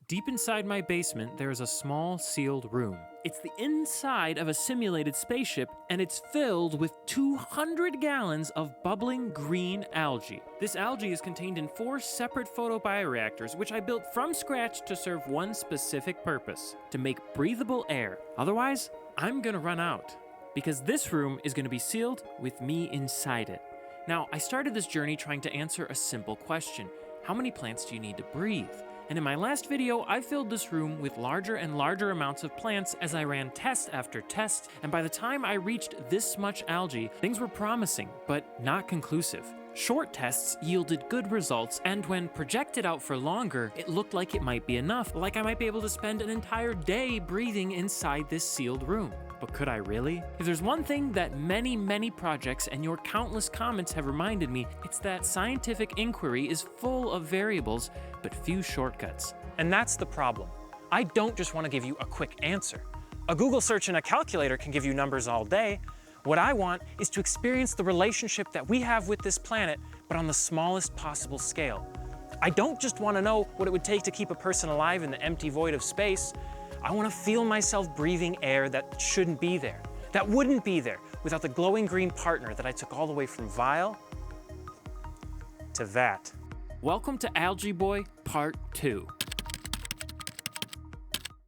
Deep inside my basement, there is a small sealed room. It's the inside of a simulated spaceship, and it's filled with 200 gallons of bubbling green algae. This algae is contained in 4 separate photobioreactors, which I built from scratch to serve one specific purpose: to make breathable air. Otherwise, I'm gonna run out, because this room is gonna be sealed with me inside it. Now, I started this journey trying to answer a simple question: how many plants do you need to breathe? And in my last video, I filled this room with larger and larger amounts of plants as I ran test after test, and by the time I reached this much algae, things were promising, but not conclusive. Short tests yielded good results, and when projected out for longer, it looked like it might be enough, like I might be able to spend an entire day breathing inside this sealed room. But could I really? If there's one thing that many projects and your countless comments have reminded me, it's that scientific inquiry is full of variables, but few shortcuts. And that's the problem. I don't just want to give you a quick answer. A Google search and a calculator can give you numbers all day. What I want is to experience the relationship that we have with this planet, but on the smallest possible scale. I don't just want to know what it would take to keep a person alive in the empty void of space. I want to feel myself breathing air that shouldn't be there, that wouldn't be there without the glowing green partner that I took all the way from vial to vat. Welcome to Algae Boy Part 2.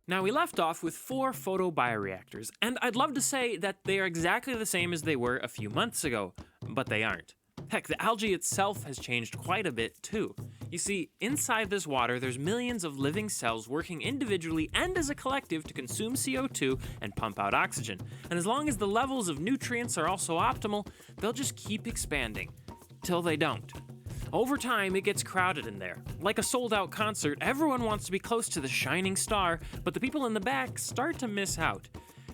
Now, we left off with 4 photobioreactors, and I'd love to say that they are exactly the same as they were a few months ago, but they aren't. Heck, the algae itself has changed quite a bit too. You see, inside this water, there's millions of living cells working individually and as a collective to consume CO2 and pump out oxygen. And as long as the levels of nutrients are also optimal, they'll just keep expanding, till they don't. Over time, it gets crowded in there. Like a sold-out concert, everyone wants to be close to the shining star, but the people in the back start to miss out.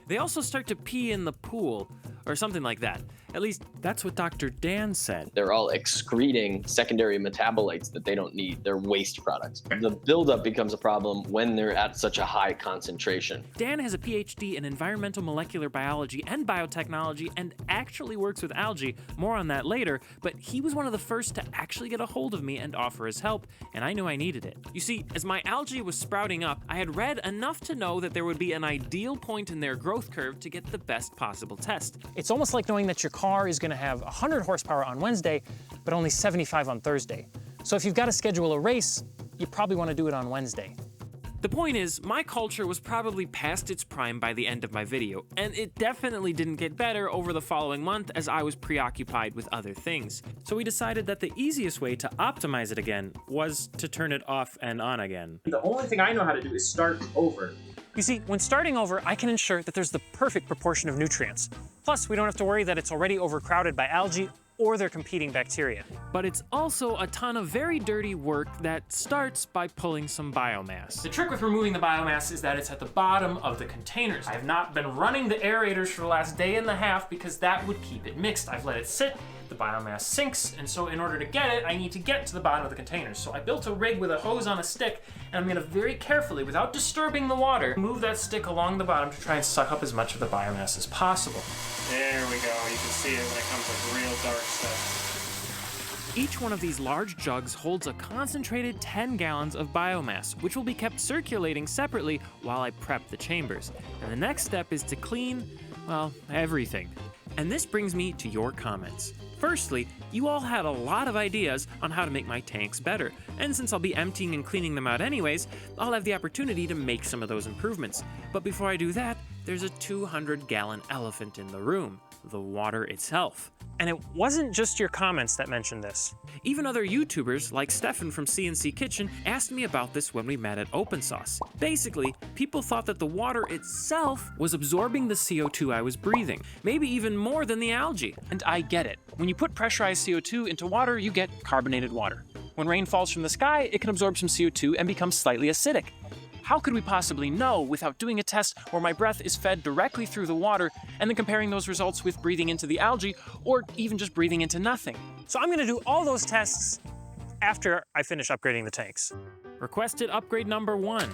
They also start to pee in the pool, or something like that. At least, that's what Dr. Dan said. They're all excreting secondary metabolites that they don't need. They're waste products. The buildup becomes a problem when they're at such a high concentration. Dan has a PhD in environmental molecular biology and biotechnology and actually works with algae. More on that later, but he was one of the first to actually get a hold of me and offer his help, and I knew I needed it. You see, as my algae was sprouting up, I had read enough to know that there would be an ideal point in their growth curve to get the best possible test. It's almost like knowing that your car is going to have 100 horsepower on Wednesday, but only 75 on Thursday. So if you've got to schedule a race, you probably want to do it on Wednesday. The point is, my culture was probably past its prime by the end of my video, and it definitely didn't get better over the following month as I was preoccupied with other things. So we decided that the easiest way to optimize it again was to turn it off and on again. The only thing I know how to do is start over. You see, when starting over, I can ensure that there's the perfect proportion of nutrients. Plus, we don't have to worry that it's already overcrowded by algae or their competing bacteria. But it's also a ton of very dirty work that starts by pulling some biomass. The trick with removing the biomass is that it's at the bottom of the containers. I have not been running the aerators for the last day and a half because that would keep it mixed. I've let it sit, the biomass sinks, and so in order to get it, I need to get to the bottom of the containers. So I built a rig with a hose on a stick, and I'm gonna very carefully, without disturbing the water, move that stick along the bottom to try and suck up as much of the biomass as possible. There we go. You can see it when it comes with real dark stuff. Each one of these large jugs holds a concentrated 10 gallons of biomass, which will be kept circulating separately while I prep the chambers. And the next step is to clean, well, everything. And this brings me to your comments. Firstly, you all had a lot of ideas on how to make my tanks better, and since I'll be emptying and cleaning them out anyways, I'll have the opportunity to make some of those improvements. But before I do that, there's a 200-gallon elephant in the room, the water itself. And it wasn't just your comments that mentioned this. Even other YouTubers, like Stefan from CNC Kitchen, asked me about this when we met at OpenSauce. Basically, people thought that the water itself was absorbing the CO2 I was breathing, maybe even more than the algae. And I get it. When you put pressurized CO2 into water, you get carbonated water. When rain falls from the sky, it can absorb some CO2 and become slightly acidic. How could we possibly know without doing a test where my breath is fed directly through the water and then comparing those results with breathing into the algae or even just breathing into nothing? So I'm gonna do all those tests after I finish upgrading the tanks. Requested upgrade number 1,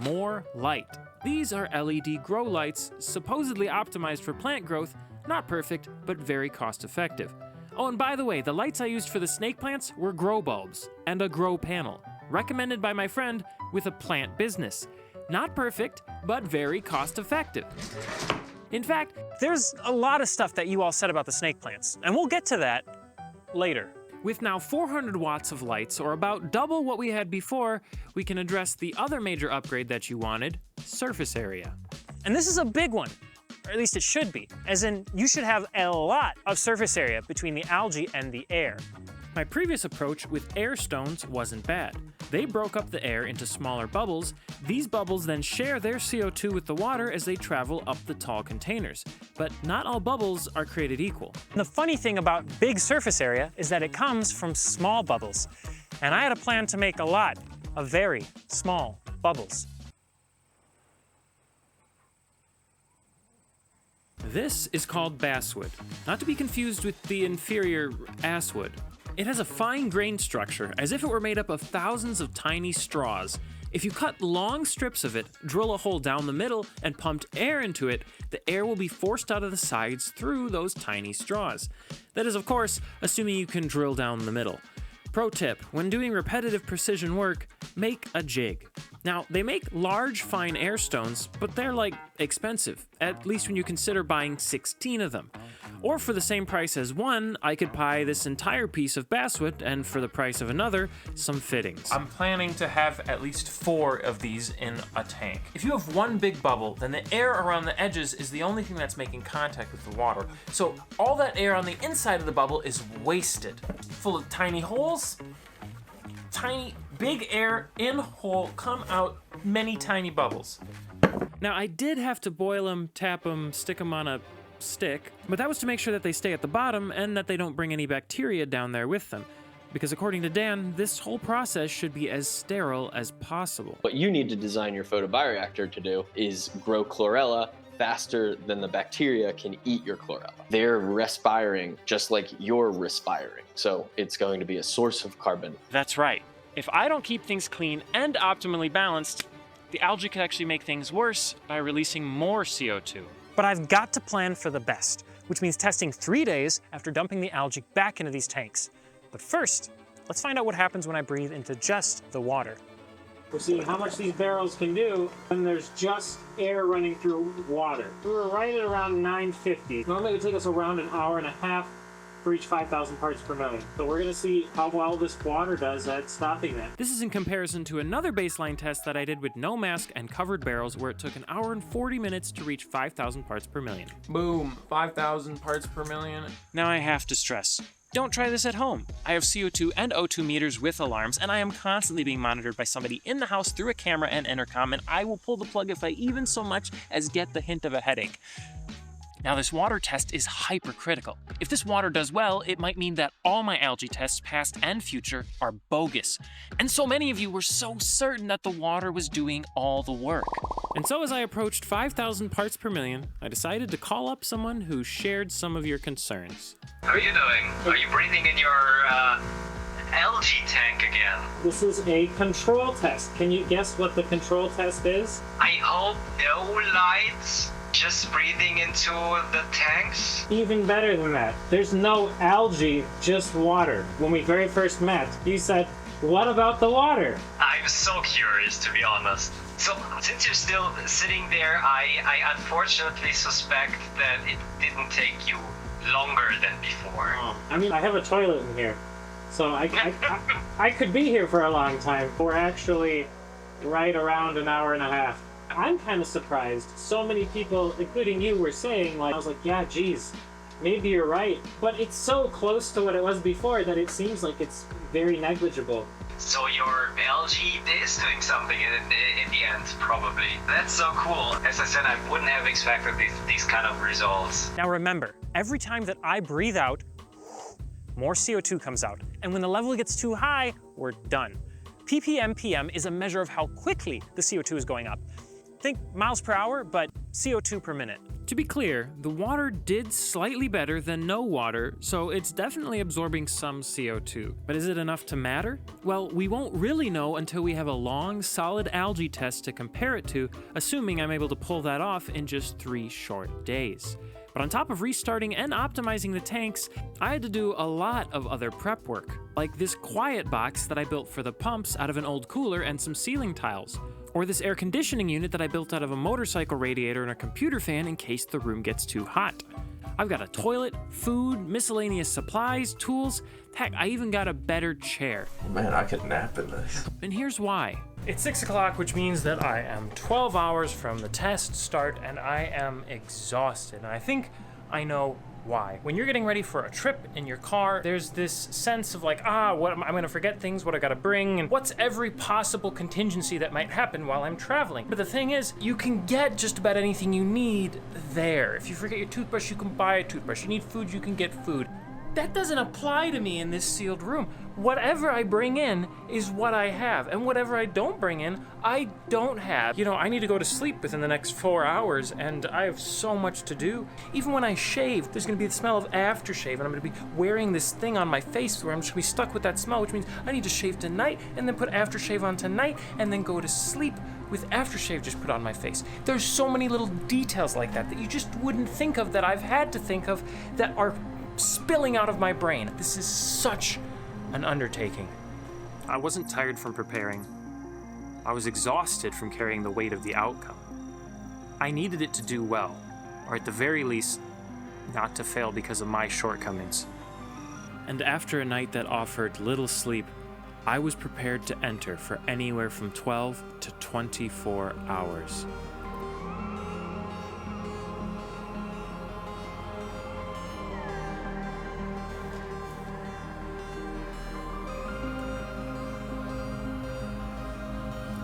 more light. These are LED grow lights, supposedly optimized for plant growth, not perfect, but very cost effective. Oh, and by the way, the lights I used for the snake plants were grow bulbs and a grow panel, recommended by my friend with a plant business. Not perfect, but very cost-effective. In fact, There's a lot of stuff that you all said about the snake plants, and we'll get to that later. with now 400 watts of lights, or about double what we had before, we can address the other major upgrade that you wanted, surface area. And this is a big one, or at least it should be, as in you should have a lot of surface area between the algae and the air. My previous approach with air stones wasn't bad. They broke up the air into smaller bubbles. These bubbles then share their CO2 with the water as they travel up the tall containers. But not all bubbles are created equal. And the funny thing about big surface area is that it comes from small bubbles. And I had a plan to make a lot of very small bubbles. This is called basswood, not to be confused with the inferior asswood. It has a fine-grained structure, as if it were made up of thousands of tiny straws. If you cut long strips of it, drill a hole down the middle, and pumped air into it, the air will be forced out of the sides through those tiny straws. That is, of course, assuming you can drill down the middle. Pro tip, when doing repetitive precision work, make a jig. Now, they make large, fine air stones, but they're, expensive, at least when you consider buying 16 of them. Or for the same price as one, I could buy this entire piece of basswood, and for the price of another, some fittings. I'm planning to have at least 4 of these in a tank. If you have one big bubble, then the air around the edges is the only thing that's making contact with the water. So all that air on the inside of the bubble is wasted. Full of tiny holes, tiny, big air in hole, come out many tiny bubbles. Now, I did have to boil them, tap them, stick them on a stick, but that was to make sure that they stay at the bottom and that they don't bring any bacteria down there with them. Because according to Dan, this whole process should be as sterile as possible. What you need to design your photobioreactor to do is grow chlorella faster than the bacteria can eat your chlorella. They're respiring just like you're respiring. So it's going to be a source of carbon. That's right. If I don't keep things clean and optimally balanced, the algae could actually make things worse by releasing more CO2. But I've got to plan for the best, which means testing 3 days after dumping the algae back into these tanks. But first, let's find out what happens when I breathe into just the water. We're seeing how much these barrels can do when there's just air running through water. We were right at around 950. Normally it would take us around an hour and a half for each 5,000 parts per million. So we're gonna see how well this water does at stopping that. This is in comparison to another baseline test that I did with no mask and covered barrels where it took an hour and 40 minutes to reach 5,000 parts per million. Boom, 5,000 parts per million. Now I have to stress, don't try this at home. I have CO2 and O2 meters with alarms, and I am constantly being monitored by somebody in the house through a camera and intercom, and I will pull the plug if I even so much as get the hint of a headache. Now, this water test is hypercritical. If this water does well, it might mean that all my algae tests, past and future, are bogus. And so many of you were so certain that the water was doing all the work. And so as I approached 5,000 parts per million, I decided to call up someone who shared some of your concerns. How are you doing? Are you breathing in your algae tank again? This is a control test. Can you guess what the control test is? I hope no lights, just breathing into the tanks? Even better than that. There's no algae, just water. When we very first met, you said, what about the water? I'm so curious, to be honest. So, since you're still sitting there, I unfortunately suspect that it didn't take you longer than before. I mean, I have a toilet in here, so I could be here for a long time. We're actually right around an hour and a half. I'm kind of surprised. So many people, including you, were saying, I was like, yeah, geez, maybe you're right. But it's so close to what it was before that it seems like it's very negligible. So your algae is doing something in the end, probably. That's so cool. As I said, I wouldn't have expected these kind of results. Now remember, every time that I breathe out, more CO2 comes out. And when the level gets too high, we're done. ppm is a measure of how quickly the CO2 is going up. Think miles per hour, but CO2 per minute. To be clear, the water did slightly better than no water, so it's definitely absorbing some CO2. But is it enough to matter? Well, we won't really know until we have a long, solid algae test to compare it to, assuming I'm able to pull that off in just 3 short days. But on top of restarting and optimizing the tanks, I had to do a lot of other prep work, like this quiet box that I built for the pumps out of an old cooler and some ceiling tiles, or this air conditioning unit that I built out of a motorcycle radiator and a computer fan in case the room gets too hot. I've got a toilet, food, miscellaneous supplies, tools, heck, I even got a better chair. Man, I could nap in this. And here's why. It's 6 o'clock, which means that I am 12 hours from the test start and I am exhausted. And I think I know why. When you're getting ready for a trip in your car, there's this sense of like, what I'm gonna forget things, what I gotta bring, and what's every possible contingency that might happen while I'm traveling. But the thing is, you can get just about anything you need there. If you forget your toothbrush, you can buy a toothbrush. You need food, you can get food. That doesn't apply to me in this sealed room. Whatever I bring in is what I have, and whatever I don't bring in, I don't have. You know, I need to go to sleep within the next 4 hours, and I have so much to do. Even when I shave, there's gonna be the smell of aftershave, and I'm gonna be wearing this thing on my face where I'm just gonna be stuck with that smell, which means I need to shave tonight, and then put aftershave on tonight, and then go to sleep with aftershave just put on my face. There's so many little details like that that you just wouldn't think of, that I've had to think of, that are spilling out of my brain. This is such an undertaking. I wasn't tired from preparing. I was exhausted from carrying the weight of the outcome. I needed it to do well, or at the very least, not to fail because of my shortcomings. And after a night that offered little sleep, I was prepared to enter for anywhere from 12 to 24 hours.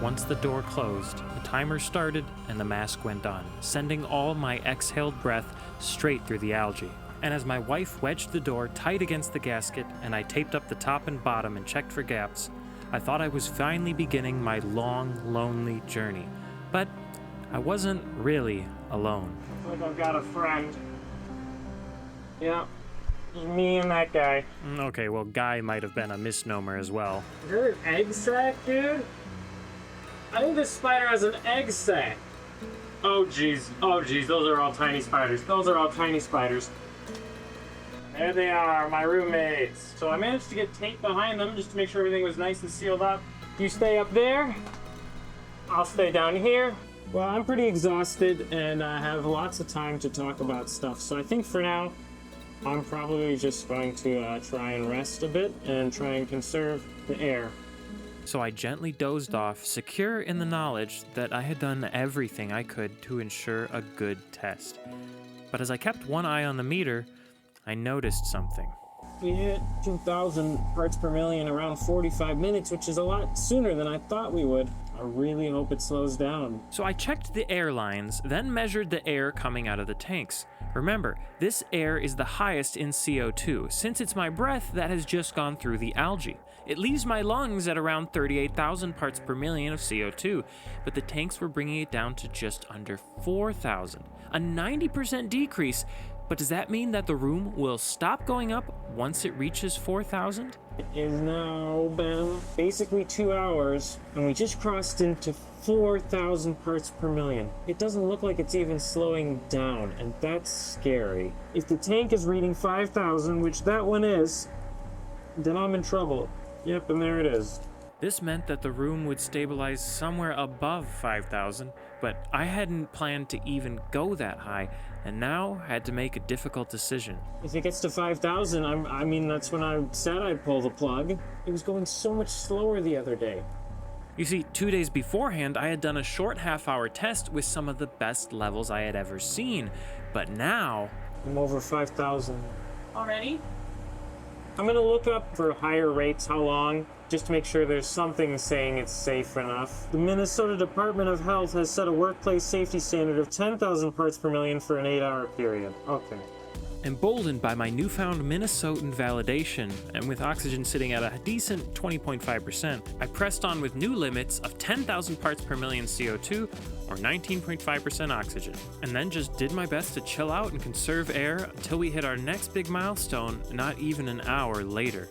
Once the door closed, the timer started and the mask went on, sending all my exhaled breath straight through the algae. And as my wife wedged the door tight against the gasket and I taped up the top and bottom and checked for gaps, I thought I was finally beginning my long, lonely journey. But I wasn't really alone. I feel like I've got a friend. Yeah, me and that guy. Okay, well, guy might have been a misnomer as well. Is there an egg sack, dude? I think this spider has an egg sac. Oh jeez, those are all tiny spiders. There they are, my roommates. So I managed to get tape behind them just to make sure everything was nice and sealed up. You stay up there, I'll stay down here. Well, I'm pretty exhausted and I have lots of time to talk about stuff. So I think for now, I'm probably just going to try and rest a bit and try and conserve the air. So I gently dozed off, secure in the knowledge that I had done everything I could to ensure a good test. But as I kept one eye on the meter, I noticed something. We hit 2,000 parts per million around 45 minutes, which is a lot sooner than I thought we would. I really hope it slows down. So I checked the air lines, then measured the air coming out of the tanks. Remember, this air is the highest in CO2, since it's my breath that has just gone through the algae. It leaves my lungs at around 38,000 parts per million of CO2, but the tanks were bringing it down to just under 4,000, a 90% decrease. But does that mean that the room will stop going up once it reaches 4,000? It is now been basically 2 hours, and we just crossed into 4,000 parts per million. It doesn't look like it's even slowing down, and that's scary. If the tank is reading 5,000, which that one is, then I'm in trouble. Yep, and there it is. This meant that the room would stabilize somewhere above 5,000, but I hadn't planned to even go that high, and now had to make a difficult decision. If it gets to 5,000, I mean, that's when I said I'd pull the plug. It was going so much slower the other day. You see, 2 days beforehand, I had done a short half-hour test with some of the best levels I had ever seen, but now... I'm over 5,000. Already? I'm gonna look up for higher rates, how long, just to make sure there's something saying it's safe enough. The Minnesota Department of Health has set a workplace safety standard of 10,000 parts per million for an 8-hour period. Okay. Emboldened by my newfound Minnesotan validation, and with oxygen sitting at a decent 20.5%, I pressed on with new limits of 10,000 parts per million CO2 or 19.5% oxygen, and then just did my best to chill out and conserve air until we hit our next big milestone not even an hour later.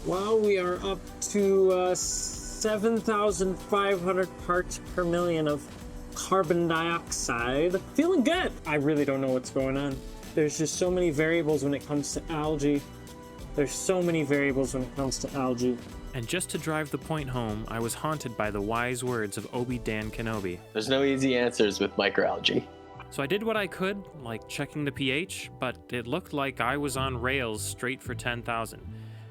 Well, we are up to 7,500 parts per million of carbon dioxide. Feeling good! I really don't know what's going on. There's just so many variables when it comes to algae. And just to drive the point home, I was haunted by the wise words of Obi-Dan Kenobi. There's no easy answers with microalgae. So I did what I could, like checking the pH, but it looked like I was on rails straight for 10,000.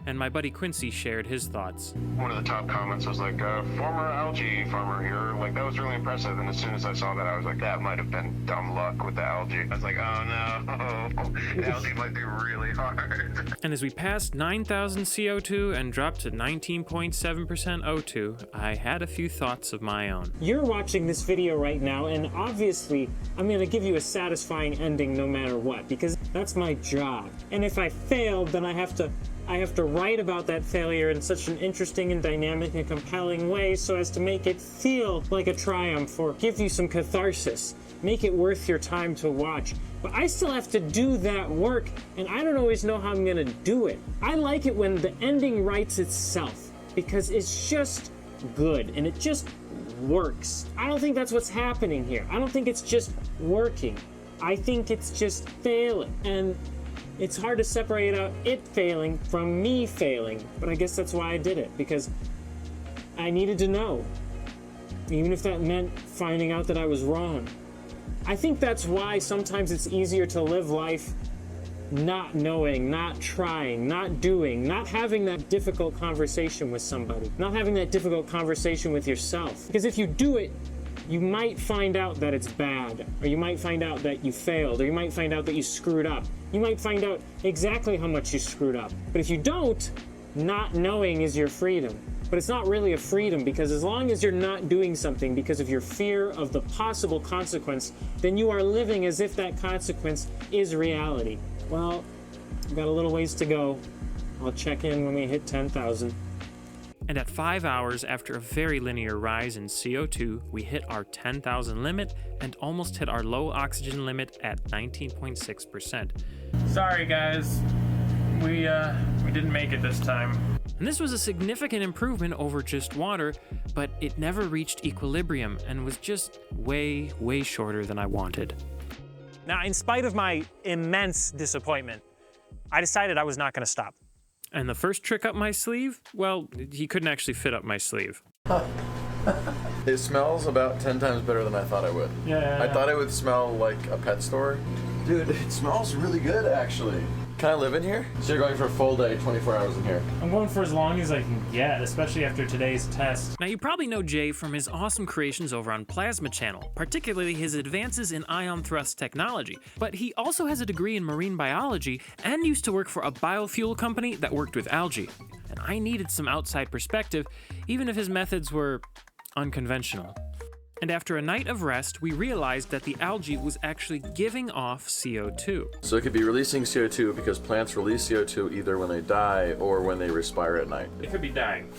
And my buddy Quincy shared his thoughts. One of the top comments was like, former algae farmer here. Like, that was really impressive. And as soon as I saw that, I was like, that might have been dumb luck with the algae. I was like, oh no, algae might be really hard. And as we passed 9,000 CO2 and dropped to 19.7% O2, I had a few thoughts of my own. You're watching this video right now, and obviously, I'm gonna give you a satisfying ending no matter what, because that's my job. And if I failed, then I have to write about that failure in such an interesting and dynamic and compelling way so as to make it feel like a triumph or give you some catharsis, make it worth your time to watch. But I still have to do that work, and I don't always know how I'm gonna do it. I like it when the ending writes itself, because it's just good and it just works. I don't think that's what's happening here. I don't think it's just working. I think it's just failing. And it's hard to separate out it failing from me failing, but I guess that's why I did it, because I needed to know, even if that meant finding out that I was wrong. I think that's why sometimes it's easier to live life not knowing, not trying, not doing, not having that difficult conversation with somebody, not having that difficult conversation with yourself. Because if you do it, you might find out that it's bad, or you might find out that you failed, or you might find out that you screwed up. You might find out exactly how much you screwed up. But if you don't, not knowing is your freedom. But it's not really a freedom, because as long as you're not doing something because of your fear of the possible consequence, then you are living as if that consequence is reality. Well, we've got a little ways to go. I'll check in when we hit 10,000. And at 5 hours after a very linear rise in CO2, we hit our 10,000 limit and almost hit our low oxygen limit at 19.6%. Sorry guys, we didn't make it this time. And this was a significant improvement over just water, but it never reached equilibrium and was just way, way shorter than I wanted. Now, in spite of my immense disappointment, I decided I was not going to stop. And the first trick up my sleeve? Well, he couldn't actually fit up my sleeve. It smells about 10 times better than I thought it would. Yeah. I thought it would smell like a pet store. Dude, it smells really good, actually. Can I live in here? So you're going for a full day, 24 hours in here. I'm going for as long as I can get, especially after today's test. Now, you probably know Jay from his awesome creations over on Plasma Channel, particularly his advances in ion thrust technology. But he also has a degree in marine biology and used to work for a biofuel company that worked with algae. And I needed some outside perspective, even if his methods were unconventional. And after a night of rest, we realized that the algae was actually giving off CO2. So it could be releasing CO2 because plants release CO2 either when they die or when they respire at night. It could be dying.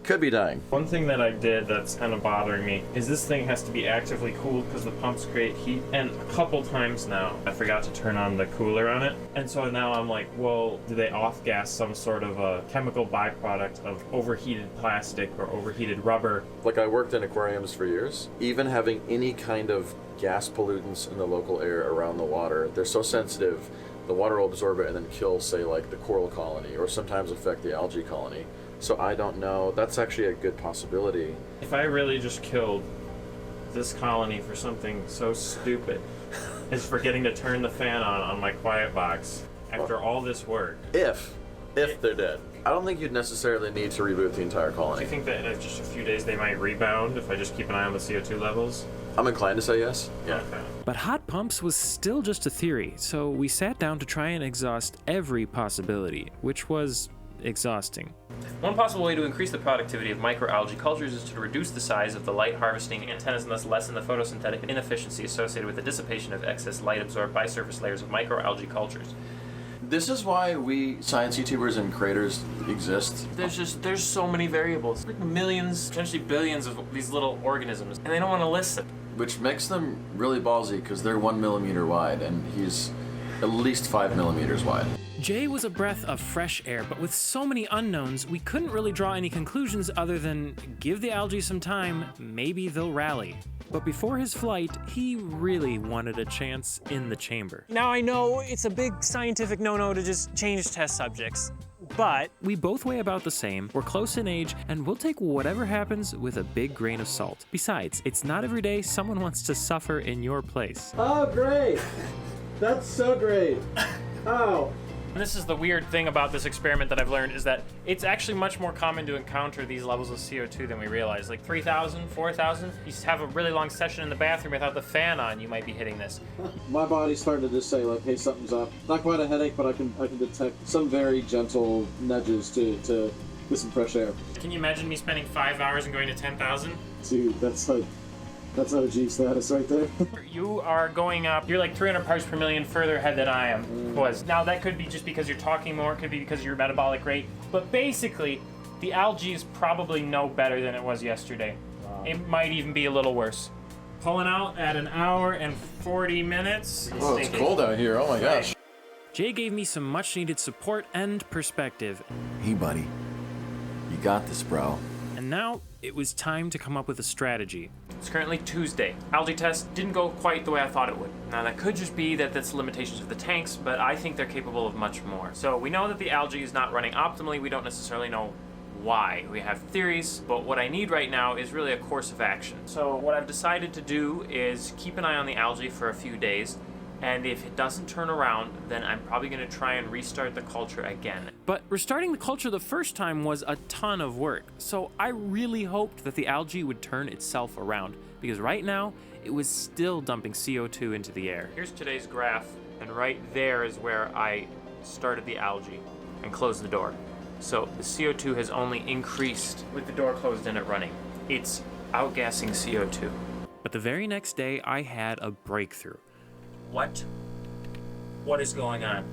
Could be dying. One thing that I did that's kind of bothering me is this thing has to be actively cooled because the pumps create heat. And a couple times now, I forgot to turn on the cooler on it. And so now I'm like, well, do they off-gas some sort of a chemical byproduct of overheated plastic or overheated rubber? Like, I worked in aquariums for years. Even having any kind of gas pollutants in the local air around the water, they're so sensitive, the water will absorb it and then kill, say, like the coral colony or sometimes affect the algae colony. So I don't know. That's actually a good possibility. If I really just killed this colony for something so stupid as forgetting to turn the fan on my quiet box after all this work. If they're dead. I don't think you'd necessarily need to reboot the entire Do colony. you think that in just a few days they might rebound if I just keep an eye on the CO2 levels? I'm inclined to say yes. Yeah. Okay. But hot pumps was still just a theory, so we sat down to try and exhaust every possibility, which was exhausting. One possible way to increase the productivity of microalgae cultures is to reduce the size of the light harvesting antennas and thus lessen the photosynthetic inefficiency associated with the dissipation of excess light absorbed by surface layers of microalgae cultures. This is why we science YouTubers and creators exist. There's so many variables, like millions, potentially billions of these little organisms, and they don't want to listen. Which makes them really ballsy because they're 1 millimeter wide and he's at least 5 millimeters wide. Jay was a breath of fresh air, but with so many unknowns, we couldn't really draw any conclusions other than give the algae some time, maybe they'll rally. But before his flight, he really wanted a chance in the chamber. Now I know it's a big scientific no-no to just change test subjects, but We both weigh about the same, we're close in age, and we'll take whatever happens with a big grain of salt. Besides, it's not every day someone wants to suffer in your place. Oh, great! That's so great. Oh. And this is the weird thing about this experiment that I've learned is that it's actually much more common to encounter these levels of CO2 than we realize. Like 3,000, 4,000, you just have a really long session in the bathroom without the fan on, you might be hitting this. My body's starting to just say, like, hey, something's up. Not quite a headache, but I can detect some very gentle nudges to get some fresh air. Can you imagine me spending 5 hours and going to 10,000? Dude, that's OG status right there. You are going up, you're like 300 parts per million further ahead than I was. Now that could be just because you're talking more, it could be because of your metabolic rate, but basically, the algae is probably no better than it was yesterday. Wow. It might even be a little worse. Pulling out at 1 hour and 40 minutes. Oh, it's cold out here, oh my gosh. Jay gave me some much needed support and perspective. Hey buddy, you got this, bro. And now, it was time to come up with a strategy. It's currently Tuesday. Algae test didn't go quite the way I thought it would. Now that could just be that that's limitations of the tanks, but I think they're capable of much more. So we know that the algae is not running optimally, we don't necessarily know why. We have theories, but what I need right now is really a course of action. So what I've decided to do is keep an eye on the algae for a few days, and if it doesn't turn around, then I'm probably going to try and restart the culture again. But restarting the culture the first time was a ton of work, so I really hoped that the algae would turn itself around, because right now, it was still dumping CO2 into the air. Here's today's graph, and right there is where I started the algae and closed the door. So the CO2 has only increased with the door closed and it running. It's outgassing CO2. But the very next day, I had a breakthrough. What? What is going on?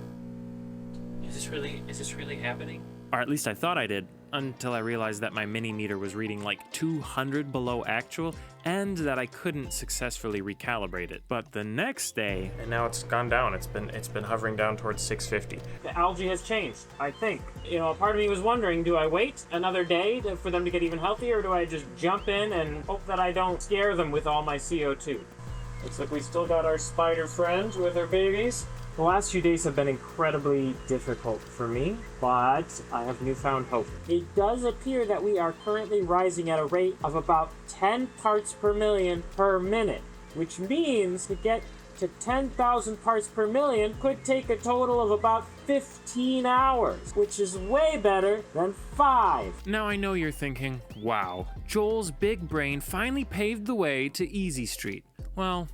Is this really happening? Or at least I thought I did, until I realized that my mini meter was reading like 200 below actual, and that I couldn't successfully recalibrate it. But the next day, And now it's gone down. It's been hovering down towards 650. The algae has changed, I think. You know, a part of me was wondering, do I wait another day for them to get even healthier, or do I just jump in and hope that I don't scare them with all my CO2? Looks like we still got our spider friends with her babies. The last few days have been incredibly difficult for me, but I have newfound hope. It does appear that we are currently rising at a rate of about 10 parts per million per minute, which means to get to 10,000 parts per million could take a total of about 15 hours, which is way better than 5. now I know you're thinking, wow, Joel's big brain finally paved the way to Easy Street. Well,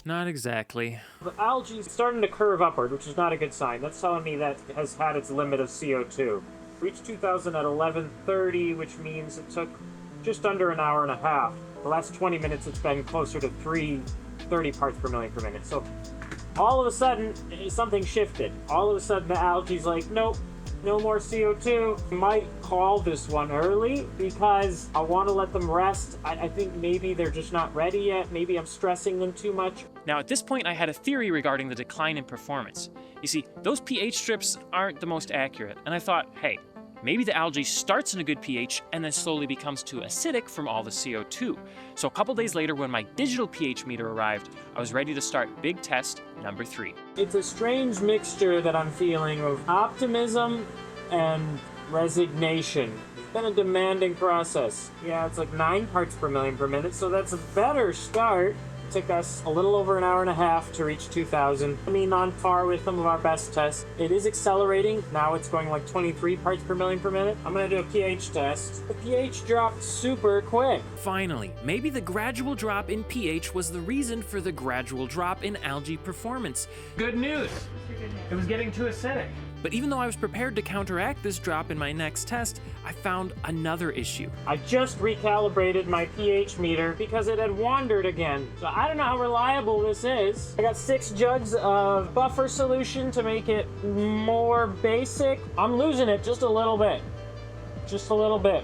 not exactly. The algae is starting to curve upward, which is not a good sign. That's telling me that it has had its limit of CO2. Reached 2,000 at 11:30, which means it took just under an hour and a half. The last 20 minutes, it's been closer to 330 parts per million per minute. So all of a sudden, something shifted. All of a sudden, the algae's like, nope, no more CO2. Might call this one early because I want to let them rest. I think maybe they're just not ready yet. Maybe I'm stressing them too much. now at this point I had a theory regarding the decline in performance. You see, those pH strips aren't the most accurate, and I thought, hey, maybe the algae starts in a good pH and then slowly becomes too acidic from all the CO2. So a couple days later, when my digital pH meter arrived, I was ready to start big test number 3. It's a strange mixture that I'm feeling of optimism and resignation. It's been a demanding process. Yeah, it's like 9 parts per million per minute, so that's a better start. It took us a little over an hour and a half to reach 2,000. I mean, on par with some of our best tests. It is accelerating. Now it's going like 23 parts per million per minute. I'm gonna do a pH test. The pH dropped super quick. Finally, maybe the gradual drop in pH was the reason for the gradual drop in algae performance. Good news. It was getting too acidic. But even though I was prepared to counteract this drop in my next test, I found another issue. I just recalibrated my pH meter because it had wandered again. So I don't know how reliable this is. I got 6 jugs of buffer solution to make it more basic. I'm losing it just a little bit. Just a little bit.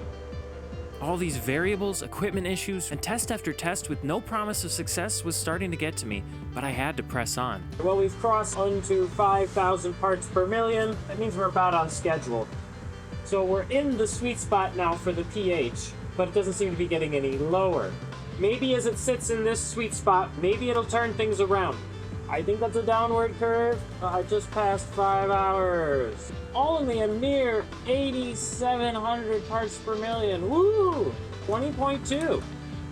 All these variables, equipment issues, and test after test with no promise of success was starting to get to me, but I had to press on. Well, we've crossed onto 5,000 parts per million. That means we're about on schedule. So we're in the sweet spot now for the pH, but it doesn't seem to be getting any lower. Maybe as it sits in this sweet spot, maybe it'll turn things around. I think that's a downward curve. I just passed 5 hours. Only a mere 8,700 parts per million. Woo! 20.2.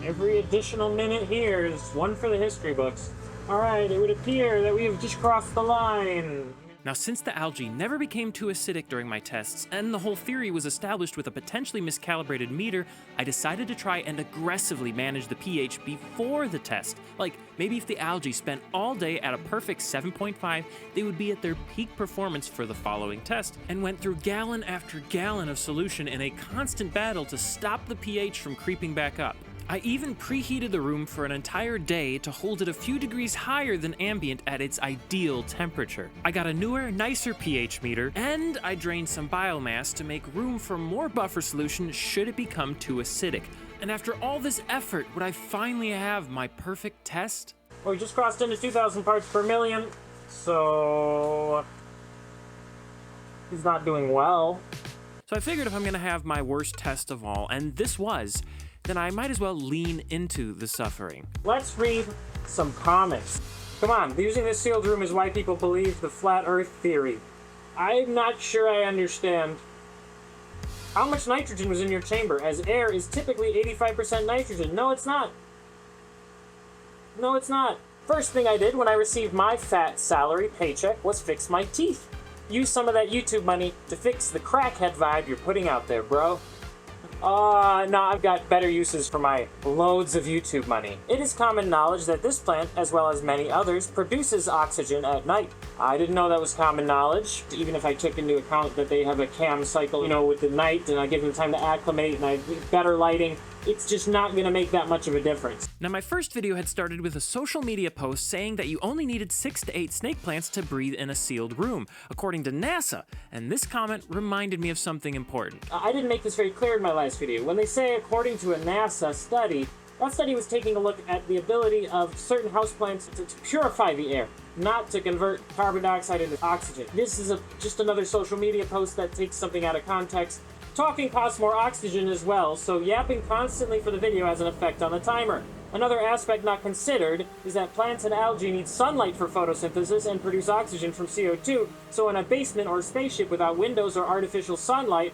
Every additional minute here is one for the history books. All right, it would appear that we have just crossed the line. Now, since the algae never became too acidic during my tests, and the whole theory was established with a potentially miscalibrated meter, I decided to try and aggressively manage the pH before the test. Like, maybe if the algae spent all day at a perfect 7.5, they would be at their peak performance for the following test, and went through gallon after gallon of solution in a constant battle to stop the pH from creeping back up. I even preheated the room for an entire day to hold it a few degrees higher than ambient at its ideal temperature. I got a newer, nicer pH meter, and I drained some biomass to make room for more buffer solution should it become too acidic. And after all this effort, would I finally have my perfect test? Well, we just crossed into 2,000 parts per million, so he's not doing well. So I figured if I'm gonna have my worst test of all, and this was, then I might as well lean into the suffering. Let's read some comics. Come on, using this sealed room is why people believe the flat earth theory. I'm not sure I understand. How much nitrogen was in your chamber, as air is typically 85% nitrogen? No, it's not. No, it's not. First thing I did when I received my fat salary paycheck was fix my teeth. Use some of that YouTube money to fix the crackhead vibe you're putting out there, bro. No, I've got better uses for my loads of YouTube money. It is common knowledge that this plant, as well as many others, produces oxygen at night. I didn't know that was common knowledge, even if I took into account that they have a cam cycle, with the night, and I give them time to acclimate, and I better lighting. It's just not going to make that much of a difference. Now, my first video had started with a social media post saying that you only needed 6 to 8 snake plants to breathe in a sealed room, according to NASA, and this comment reminded me of something important. I didn't make this very clear in my last video. When they say according to a NASA study, that study was taking a look at the ability of certain houseplants to purify the air, not to convert carbon dioxide into oxygen. This is just another social media post that takes something out of context. Talking costs more oxygen as well, so yapping constantly for the video has an effect on the timer. Another aspect not considered is that plants and algae need sunlight for photosynthesis and produce oxygen from CO2, so in a basement or spaceship without windows or artificial sunlight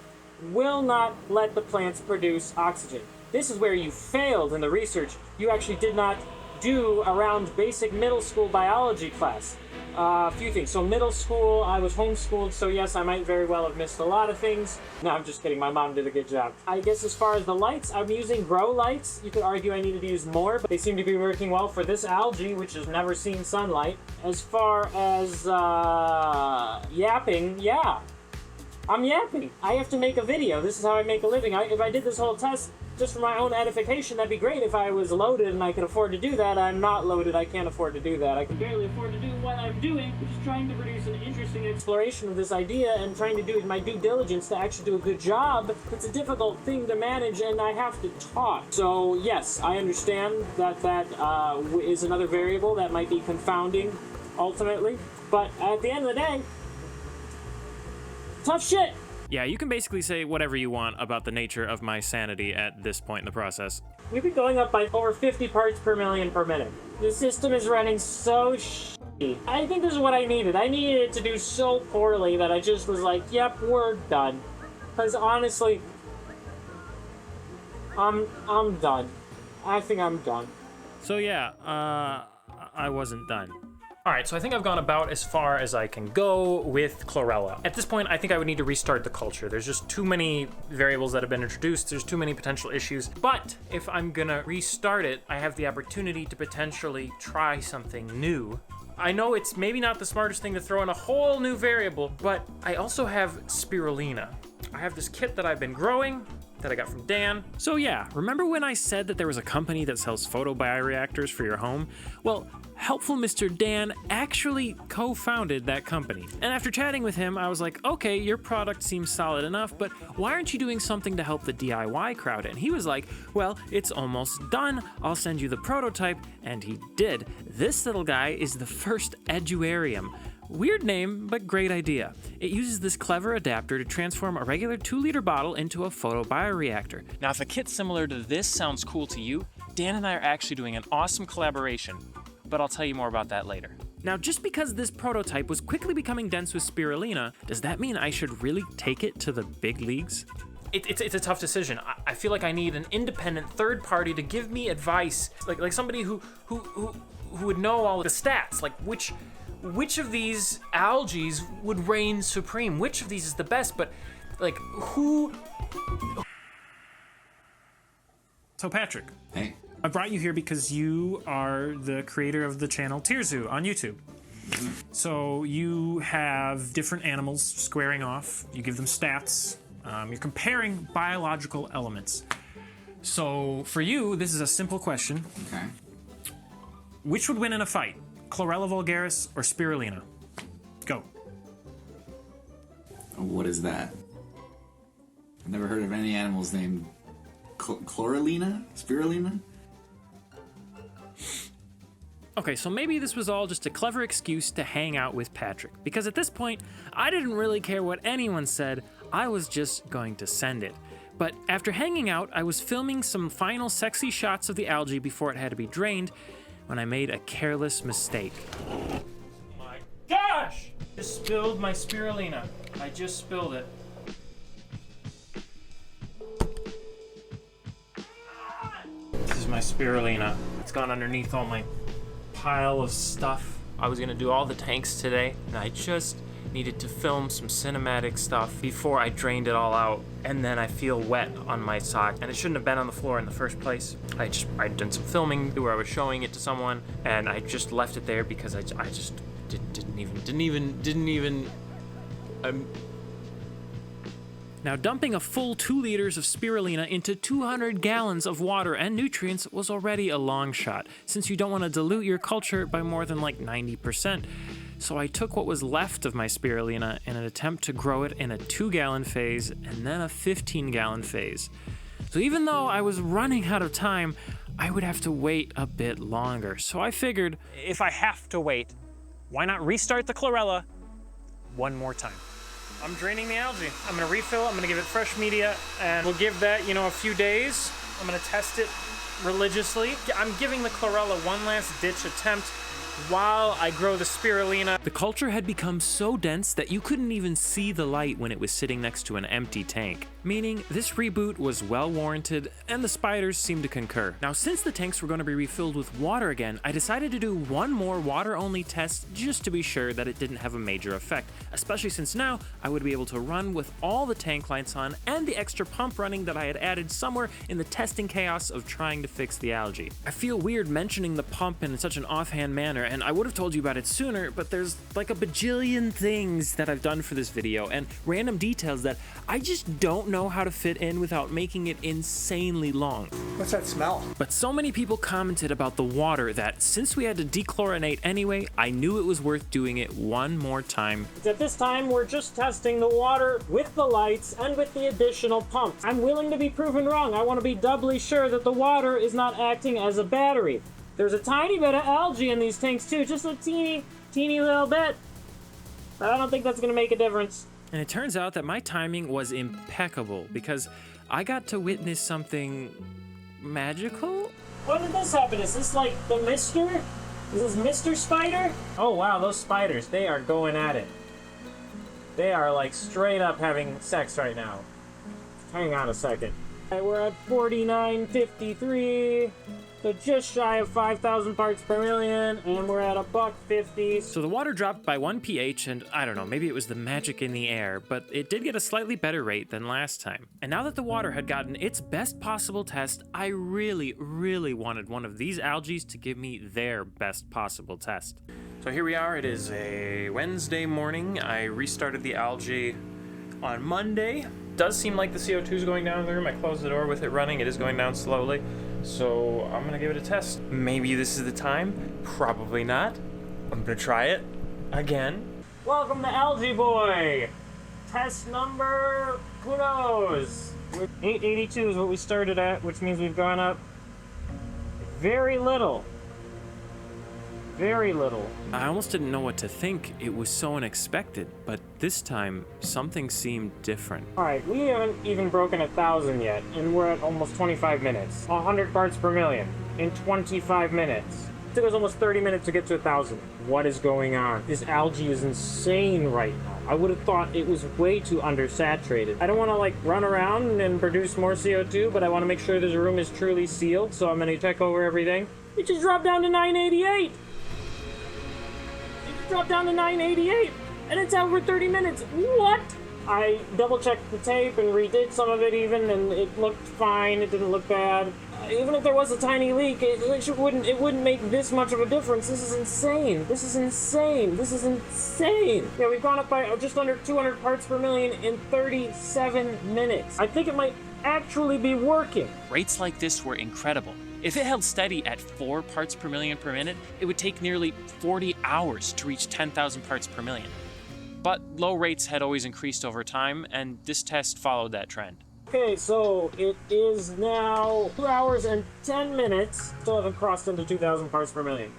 will not let the plants produce oxygen. This is where you failed in the research you actually did not do around basic middle school biology class. A few things. So middle school, I was homeschooled, so yes, I might very well have missed a lot of things. No, I'm just kidding. My mom did a good job. I guess as far as the lights, I'm using grow lights. You could argue I needed to use more, but they seem to be working well for this algae, which has never seen sunlight. As far as yapping, yeah. I'm yapping. I have to make a video. This is how I make a living. If I did this whole test just for my own edification, that'd be great if I was loaded and I could afford to do that. I'm not loaded. I can't afford to do that. I can barely afford to do what I'm doing, which is trying to produce an interesting exploration of this idea and trying to do my due diligence to actually do a good job. It's a difficult thing to manage, and I have to talk. So yes, I understand that is another variable that might be confounding ultimately. But at the end of the day, tough shit. Yeah, you can basically say whatever you want about the nature of my sanity at this point in the process. We've been going up by over 50 parts per million per minute. The system is running so shitty. I think this is what I needed. I needed it to do so poorly that I just was like, yep, we're done. Because honestly, I'm done. I think I'm done. So yeah, I wasn't done. All right, so I think I've gone about as far as I can go with chlorella. At this point, I think I would need to restart the culture. There's just too many variables that have been introduced. There's too many potential issues. But if I'm gonna restart it, I have the opportunity to potentially try something new. I know it's maybe not the smartest thing to throw in a whole new variable, but I also have Spirulina. I have this kit that I've been growing that I got from Dan. So yeah, remember when I said that there was a company that sells photobioreactors for your home? Well, helpful Mr. Dan actually co-founded that company. And after chatting with him, I was like, okay, your product seems solid enough, but why aren't you doing something to help the DIY crowd? And he was like, well, it's almost done. I'll send you the prototype. And he did. This little guy is the first Eduarium. Weird name, but great idea. It uses this clever adapter to transform a regular 2-liter bottle into a photobioreactor. Now, if a kit similar to this sounds cool to you, Dan and I are actually doing an awesome collaboration, but I'll tell you more about that later. Now, just because this prototype was quickly becoming dense with Spirulina, does that mean I should really take it to the big leagues? It's a tough decision. I feel like I need an independent third party to give me advice, like somebody who would know all the stats, like which of these algae would reign supreme? Which of these is the best? But, like, who... So, Patrick. Hey. I brought you here because you are the creator of the channel Tirzu on YouTube. So, you have different animals squaring off. You give them stats. You're comparing biological elements. So, for you, this is a simple question. Okay. Which would win in a fight? Chlorella vulgaris or Spirulina? Go. What is that? I've never heard of any animals named Chlorelina? Spirulina? Okay, so maybe this was all just a clever excuse to hang out with Patrick, because at this point, I didn't really care what anyone said, I was just going to send it. But after hanging out, I was filming some final sexy shots of the algae before it had to be drained, when I made a careless mistake. My gosh! Just spilled my Spirulina. I just spilled it. This is my Spirulina. It's gone underneath all my pile of stuff. I was gonna do all the tanks today, and I just needed to film some cinematic stuff before I drained it all out, and then I feel wet on my sock, and it shouldn't have been on the floor in the first place. I'd done some filming where I was showing it to someone, and I just left it there because I just didn't even. Now, dumping a full 2 liters of Spirulina into 200 gallons of water and nutrients was already a long shot, since you don't want to dilute your culture by more than like 90%. So I took what was left of my Spirulina in an attempt to grow it in a 2-gallon phase and then a 15-gallon phase. So even though I was running out of time, I would have to wait a bit longer. So I figured, If I have to wait, why not restart the chlorella one more time? I'm draining the algae. I'm gonna refill it, I'm gonna give it fresh media, and we'll give that, a few days. I'm gonna test it religiously. I'm giving the chlorella one last ditch attempt while I grow the Spirulina. the culture had become so dense that you couldn't even see the light when it was sitting next to an empty tank. Meaning, this reboot was well warranted, and the spiders seemed to concur. Now, since the tanks were going to be refilled with water again, I decided to do one more water-only test just to be sure that it didn't have a major effect, especially since now I would be able to run with all the tank lights on and the extra pump running that I had added somewhere in the testing chaos of trying to fix the algae. I feel weird mentioning the pump in such an offhand manner, and I would have told you about it sooner, but there's like a bajillion things that I've done for this video, and random details that I just don't know how to fit in without making it insanely long. What's that smell? But so many people commented about the water that since we had to dechlorinate anyway, I knew it was worth doing it one more time. At this time, we're just testing the water with the lights and with the additional pumps. I'm willing to be proven wrong. I want to be doubly sure that the water is not acting as a battery. There's a tiny bit of algae in these tanks too, just a teeny little bit. But I don't think that's gonna make a difference. And it turns out that my timing was impeccable because I got to witness something magical? When did this happen? Is this like the Mister? Is this Mr. Spider? Oh wow, those spiders, they are going at it. They are like straight up having sex right now. Hang on a second. Alright, we're at 49:53. So just shy of 5,000 parts per million, and we're at $1.50. So the water dropped by 1 pH, and I don't know, maybe it was the magic in the air, but it did get a slightly better rate than last time. And now that the water had gotten its best possible test, I really, really wanted one of these algae to give me their best possible test. So here we are, it is a Wednesday morning. I restarted the algae on Monday. Does seem like the CO2 is going down in the room. I closed the door with it running. It is going down slowly. So I'm gonna give it a test. Maybe this is the time. Probably not. I'm gonna try it again. Welcome to Algae Boy! Test number, who knows? 882 is what we started at, which means we've gone up very little. Very little. I almost didn't know what to think. It was so unexpected, but this time, something seemed different. Alright, we haven't even broken 1,000 yet, and we're at almost 25 minutes. 100 parts per million in 25 minutes. It took us almost 30 minutes to get to 1,000. What is going on? This algae is insane right now. I would have thought it was way too undersaturated. I don't want to like run around and produce more CO2, but I want to make sure this room is truly sealed, so I'm going to check over everything. It just dropped down to 988! Dropped down to 988, and it's out for 30 minutes. What? I double-checked the tape and redid some of it even, and it looked fine. It didn't look bad. Even if there was a tiny leak, it wouldn't make this much of a difference. This is insane. This is insane. This is insane. Yeah, we've gone up by just under 200 parts per million in 37 minutes. I think it might actually be working. Rates like this were incredible. If it held steady at 4 parts per million per minute, it would take nearly 40 hours to reach 10,000 parts per million. But low rates had always increased over time, and this test followed that trend. Okay, so it is now 2 hours and 10 minutes. Still haven't crossed into 2,000 parts per million.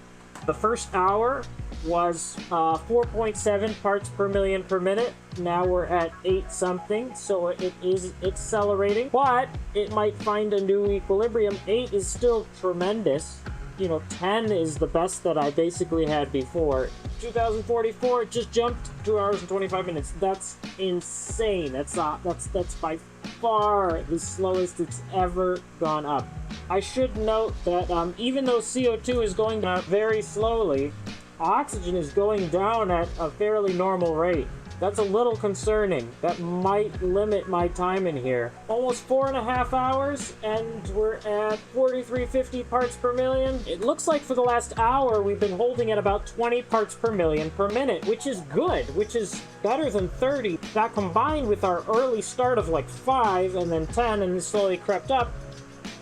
The first hour was 4.7 parts per million per minute. Now we're at 8 something, so it is accelerating, but it might find a new equilibrium. 8 is still tremendous. You know, 10 is the best that I basically had before. 2044, it just jumped 2 hours and 25 minutes. That's insane. That's by far the slowest it's ever gone up. I should note that even though CO2 is going up very slowly, oxygen is going down at a fairly normal rate. That's a little concerning. That might limit my time in here. Almost 4.5 hours, and we're at 4350 parts per million. It looks like for the last hour, we've been holding at about 20 parts per million per minute, which is good, which is better than 30. That combined with our early start of like 5 and then 10 and slowly crept up,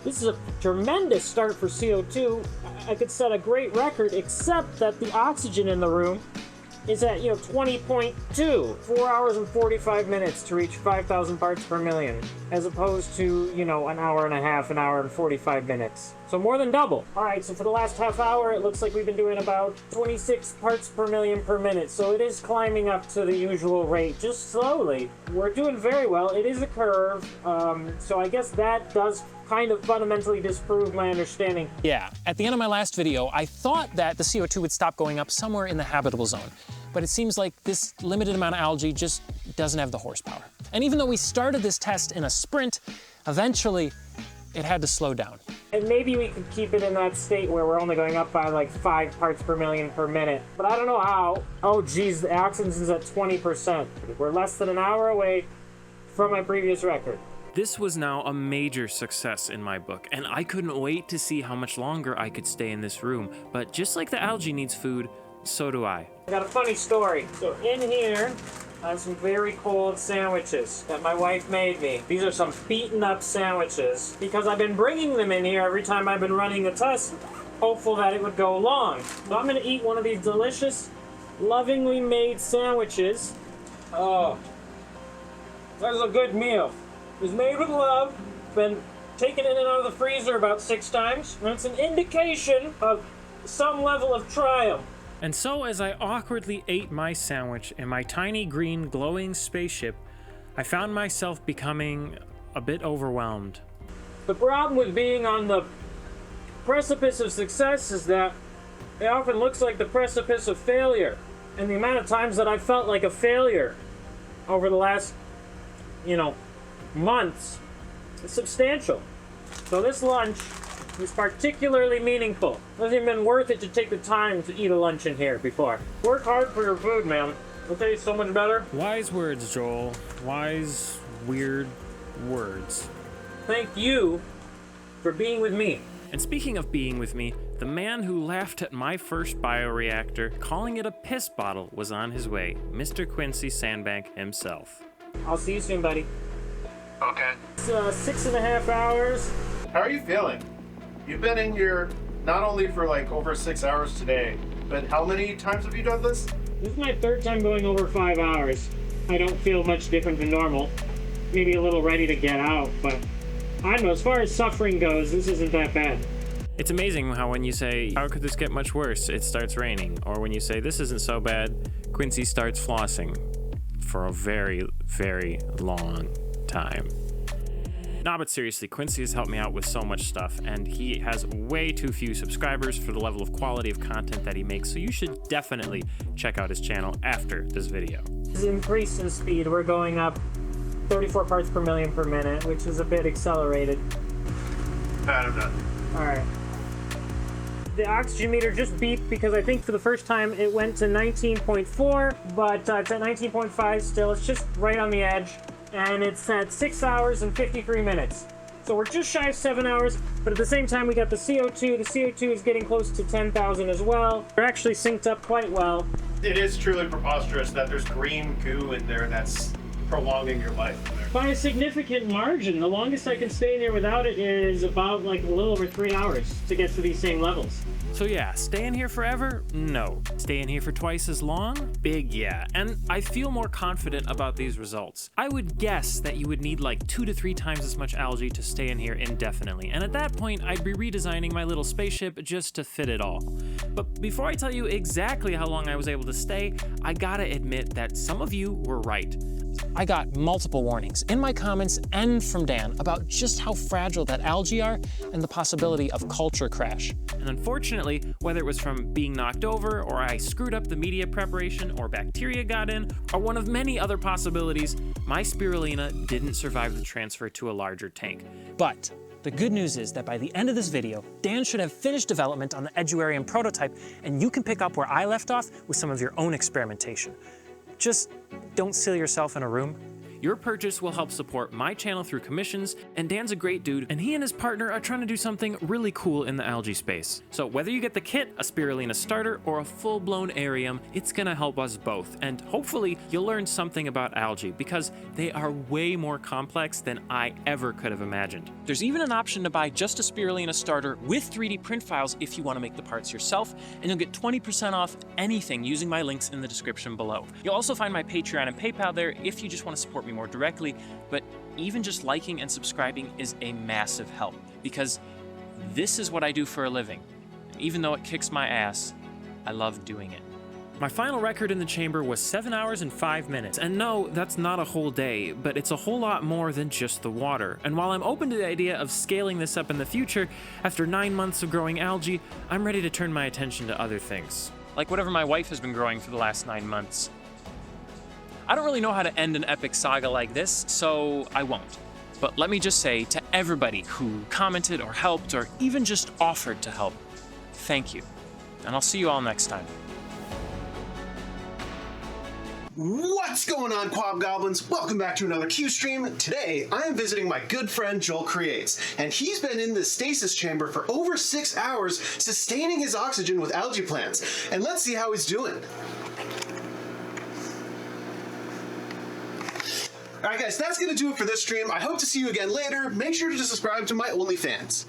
this is a tremendous start for CO2. I could set a great record, except that the oxygen in the room is at, 20.2. 4 hours and 45 minutes to reach 5,000 parts per million, as opposed to, an hour and a half, an hour and 45 minutes. So more than double. All right, so for the last half hour, it looks like we've been doing about 26 parts per million per minute. So it is climbing up to the usual rate, just slowly. We're doing very well. It is a curve, so I guess that does kind of fundamentally disprove my understanding. Yeah, at the end of my last video, I thought that the CO2 would stop going up somewhere in the habitable zone. But it seems like this limited amount of algae just doesn't have the horsepower. And even though we started this test in a sprint, eventually it had to slow down. And maybe we could keep it in that state where we're only going up by like 5 parts per million per minute. But I don't know how. Oh geez, the oxygen's at 20%. We're less than an hour away from my previous record. This was now a major success in my book, and I couldn't wait to see how much longer I could stay in this room. But just like the algae needs food, so do I. I got a funny story. So in here, I have some very cold sandwiches that my wife made me. These are some beaten up sandwiches because I've been bringing them in here every time I've been running the test, hopeful that it would go long. So I'm gonna eat one of these delicious, lovingly made sandwiches. Oh, that is a good meal. It was made with love, been taken in and out of the freezer about 6 times, and it's an indication of some level of triumph. And so as I awkwardly ate my sandwich in my tiny green glowing spaceship, I found myself becoming a bit overwhelmed. The problem with being on the precipice of success is that it often looks like the precipice of failure. And the amount of times that I felt like a failure over the last, months is substantial. So this lunch was particularly meaningful. It hasn't even been worth it to take the time to eat a lunch in here before. Work hard for your food, man. It'll taste so much better. Wise words, Joel. Wise, weird words. Thank you for being with me. And speaking of being with me, the man who laughed at my first bioreactor, calling it a piss bottle, was on his way. Mr. Quincy Sandbank himself. I'll see you soon, buddy. Okay. It's 6.5 hours. How are you feeling? You've been in here not only for like over 6 hours today, but how many times have you done this? This is my third time going over 5 hours. I don't feel much different than normal. Maybe a little ready to get out, but I don't know, as far as suffering goes, this isn't that bad. It's amazing how when you say, how could this get much worse, it starts raining. Or when you say, this isn't so bad, Quincy starts flossing for a very, very long time. Nah, but seriously, Quincy has helped me out with so much stuff, and he has way too few subscribers for the level of quality of content that he makes, so you should definitely check out his channel after this video. This increase in speed, we're going up 34 parts per million per minute, which is a bit accelerated. I'm done. Alright. The oxygen meter just beeped because I think for the first time it went to 19.4, but it's at 19.5 still. It's just right on the edge. And it's at 6 hours and 53 minutes. So we're just shy of 7 hours, but at the same time we got the CO2. The CO2 is getting close to 10,000 as well. They're actually synced up quite well. It is truly preposterous that there's green goo in there that's prolonging your life. By a significant margin. The longest I can stay in there without it is about like a little over 3 hours to get to these same levels. So yeah, stay in here forever? No. Stay in here for twice as long? Big yeah. And I feel more confident about these results. I would guess that you would need like 2 to 3 times as much algae to stay in here indefinitely, and at that point I'd be redesigning my little spaceship just to fit it all. But before I tell you exactly how long I was able to stay, I gotta admit that some of you were right. I got multiple warnings in my comments and from Dan about just how fragile that algae are and the possibility of culture crash. And unfortunately, whether it was from being knocked over, or I screwed up the media preparation, or bacteria got in, or one of many other possibilities, my Spirulina didn't survive the transfer to a larger tank. But the good news is that by the end of this video, Dan should have finished development on the Eduarium prototype, and you can pick up where I left off with some of your own experimentation. Just don't seal yourself in a room. Your purchase will help support my channel through commissions, and Dan's a great dude, and he and his partner are trying to do something really cool in the algae space. So whether you get the kit, a Spirulina starter, or a full-blown arium, it's gonna help us both, and hopefully you'll learn something about algae, because they are way more complex than I ever could have imagined. There's even an option to buy just a Spirulina starter with 3D print files if you want to make the parts yourself, and you'll get 20% off anything using my links in the description below. You'll also find my Patreon and PayPal there if you just want to support me more directly, but even just liking and subscribing is a massive help, because this is what I do for a living. And even though it kicks my ass, I love doing it. My final record in the chamber was 7 hours and 5 minutes, and no, that's not a whole day, but it's a whole lot more than just the water. And while I'm open to the idea of scaling this up in the future, after 9 months of growing algae, I'm ready to turn my attention to other things. Like whatever my wife has been growing for the last 9 months. I don't really know how to end an epic saga like this, so I won't. But let me just say to everybody who commented or helped or even just offered to help, thank you. And I'll see you all next time. What's going on, Quab Goblins? Welcome back to another Q stream. Today, I am visiting my good friend Joel Creates, and he's been in the stasis chamber for over 6 hours, sustaining his oxygen with algae plants. And let's see how he's doing. Alright guys, that's going to do it for this stream. I hope to see you again later. Make sure to subscribe to my OnlyFans.